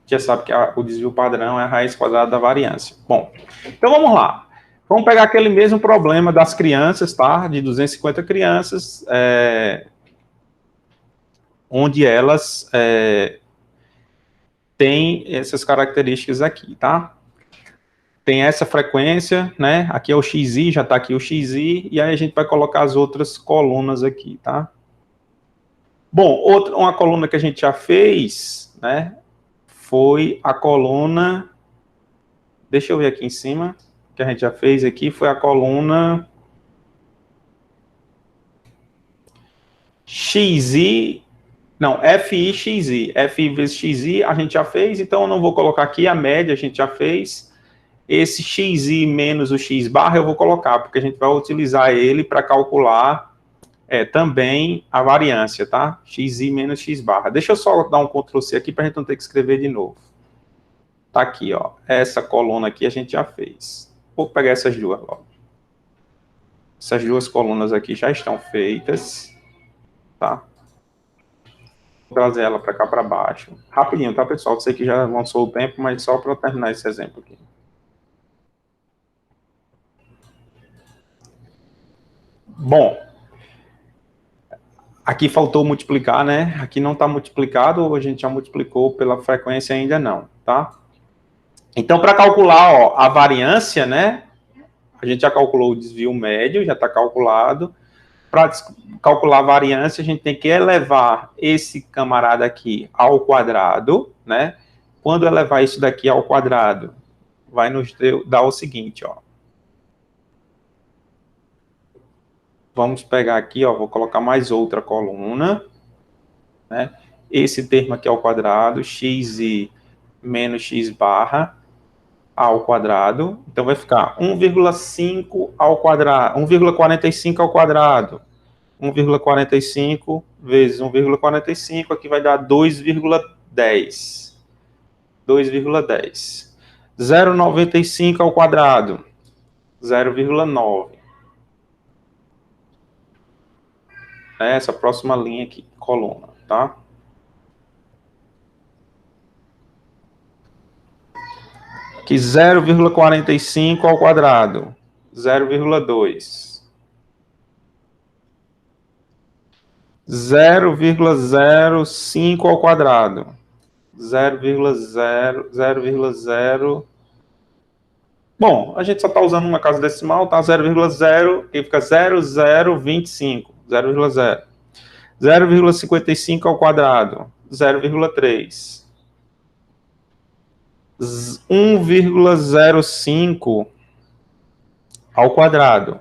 Já sabe que o desvio padrão é a raiz quadrada da variância. Bom, então vamos lá. Vamos pegar aquele mesmo problema das crianças, tá? De 250 crianças, onde elas têm essas características aqui, tá? Tem essa frequência, né? Aqui é o XI, já está aqui o XI, e aí a gente vai colocar as outras colunas aqui, tá? Bom, uma coluna que a gente já fez, né? Foi a coluna... Deixa eu ver aqui em cima, que a gente já fez aqui, foi a coluna... XI... Não, FI, XI. FI vezes XI a gente já fez, então eu não vou colocar aqui a média, a gente já fez... Esse XI menos o X barra eu vou colocar, porque a gente vai utilizar ele para calcular também a variância, tá? XI menos X barra. Deixa eu só dar um Ctrl+C aqui para a gente não ter que escrever de novo. Tá aqui, ó. Essa coluna aqui a gente já fez. Vou pegar essas duas logo. Essas duas colunas aqui já estão feitas, tá? Vou trazer ela para cá para baixo. Rapidinho, tá, pessoal? Eu sei que já avançou o tempo, mas só para terminar esse exemplo aqui. Bom, aqui faltou multiplicar, né? Aqui não está multiplicado, a gente já multiplicou pela frequência ainda não, tá? Então, para calcular, ó, a variância, né? A gente já calculou o desvio médio, já está calculado. Para calcular a variância, a gente tem que elevar esse camarada aqui ao quadrado, né? Quando elevar isso daqui ao quadrado, vai nos dar o seguinte, ó. Vamos pegar aqui, ó, vou colocar mais outra coluna, né? Esse termo aqui ao quadrado, xi menos x barra ao quadrado. Então, vai ficar 1,5 ao quadrado, 1,45 ao quadrado. 1,45 vezes 1,45, aqui vai dar 2,10. 2,10. 0,95 ao quadrado, 0,9. Essa próxima linha aqui, coluna, tá? Aqui 0,45 ao quadrado, 0,2. 0,05 ao quadrado, 0,0. Bom, a gente só está usando uma casa decimal, tá? 0,0, que fica 0,025. 0,0. 0,55 ao quadrado, 0,3. 1,05 ao quadrado,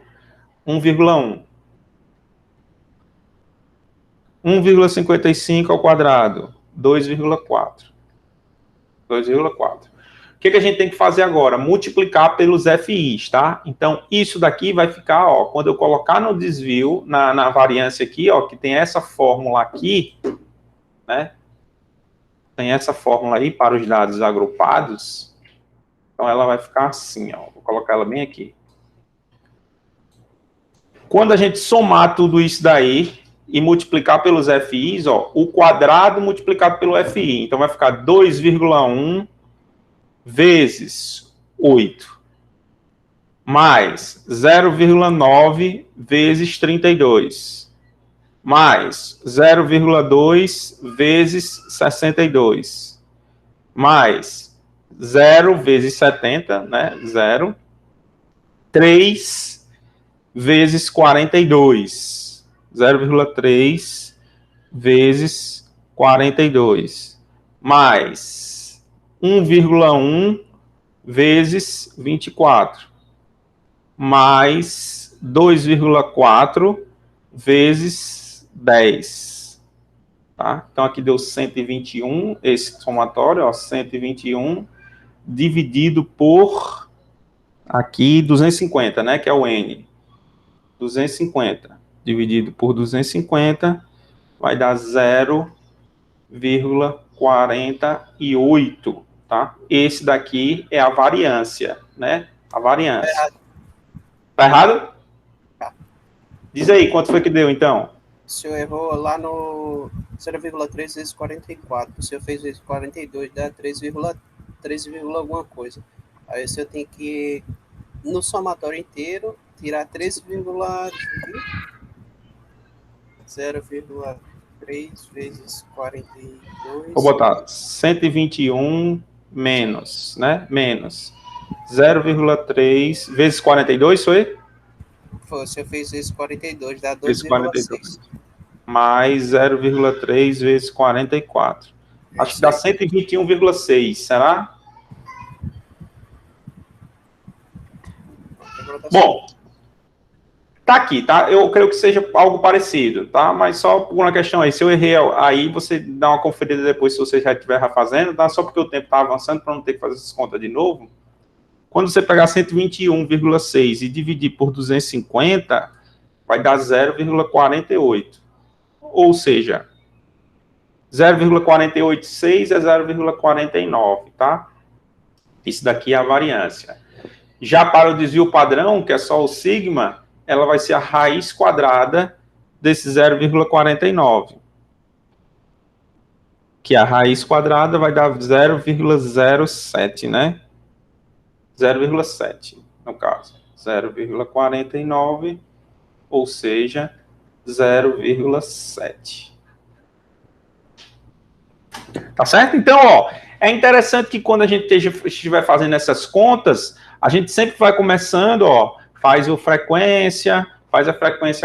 1,1. 1,55 ao quadrado, 2,4. 2,4. O que a gente tem que fazer agora? Multiplicar pelos FIs, tá? Então, isso daqui vai ficar, ó, quando eu colocar no desvio, na variância aqui, ó, que tem essa fórmula aqui, né? Tem essa fórmula aí para os dados agrupados. Então, ela vai ficar assim, ó. Vou colocar ela bem aqui. Quando a gente somar tudo isso daí e multiplicar pelos FIs, ó, o quadrado multiplicado pelo FI. Então, vai ficar 2,1 vezes 8, mais 0,9 vezes 32, mais 0,2 vezes 62, mais 0 vezes 70, né? 0. 3 vezes 42. 0,3 vezes 42. Mais 1,1 vezes 24. Mais 2,4 vezes 10. Tá? Então, aqui deu 121, esse somatório, ó, 121, dividido por, aqui, 250, né, que é o N. 250, dividido por 250, vai dar 0,48, tá? Esse daqui é a variância, né? A variância. Tá errado?
Tá.
Diz aí, quanto foi que deu, então?
O senhor errou lá no 0,3 vezes 44. O senhor fez vezes 42, dá 3, alguma coisa. Aí o senhor tem que, no somatório inteiro, tirar 0,3 vezes 42.
Vou botar 121 menos, né? Menos 0,3 vezes 42, foi?
Foi, o senhor fez vezes 42, dá
Vezes
2,6.
Mais 0,3 vezes 44. Acho que dá 121,6, será? Bom, tá aqui, tá? Eu creio que seja algo parecido, tá? Mas só por uma questão aí, se eu errei aí, você dá uma conferida depois se você já estiver fazendo, tá? Só porque o tempo tá avançando para não ter que fazer essas contas de novo. Quando você pegar 121,6 e dividir por 250, vai dar 0,48. Ou seja, 0,486 é 0,49, tá? Isso daqui é a variância. Já para o desvio padrão, que é só o sigma, ela vai ser a raiz quadrada desse 0,49. Que a raiz quadrada vai dar 0,07, né? 0,7, no caso. 0,49, ou seja, 0,7. Tá certo? Então, ó, é interessante que quando a gente estiver fazendo essas contas, a gente sempre vai começando, ó, faz a frequência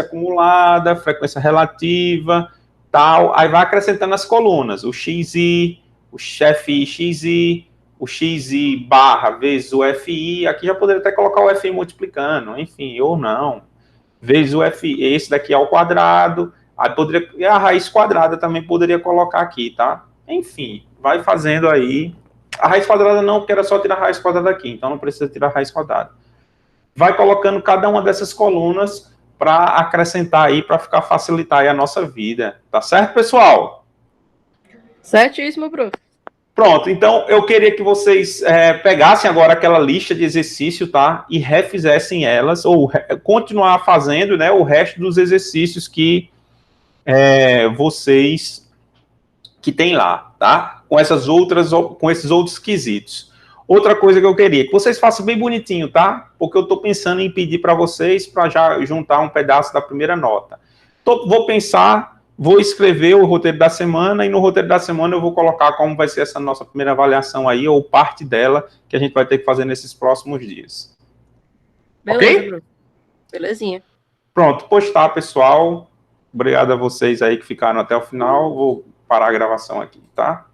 acumulada, frequência relativa, tal, aí vai acrescentando as colunas, o XI, o FI XI, o XI barra vezes o FI, aqui já poderia até colocar o FI multiplicando, enfim, ou não, vezes o FI, esse daqui ao quadrado, aí poderia, e a raiz quadrada também poderia colocar aqui, tá? Enfim, vai fazendo aí. A raiz quadrada não, porque era só tirar a raiz quadrada aqui, então não precisa tirar a raiz quadrada. Vai colocando cada uma dessas colunas para acrescentar aí, para facilitar aí a nossa vida. Tá certo, pessoal?
Certíssimo, prof.
Pronto, então eu queria que vocês pegassem agora aquela lista de exercício, tá? E refizessem elas, ou continuar fazendo, né, o resto dos exercícios que vocês que tem lá, tá? Com esses outros quesitos. Outra coisa que eu queria, que vocês façam bem bonitinho, tá? Porque eu tô pensando em pedir para vocês para já juntar um pedaço da primeira nota. Vou pensar, vou escrever o roteiro da semana e no roteiro da semana eu vou colocar como vai ser essa nossa primeira avaliação aí, ou parte dela, que a gente vai ter que fazer nesses próximos dias.
Beleza,
ok?
prof. Belezinha.
Pronto, postar, pessoal. Obrigado a vocês aí que ficaram até o final. Vou parar a gravação aqui, tá?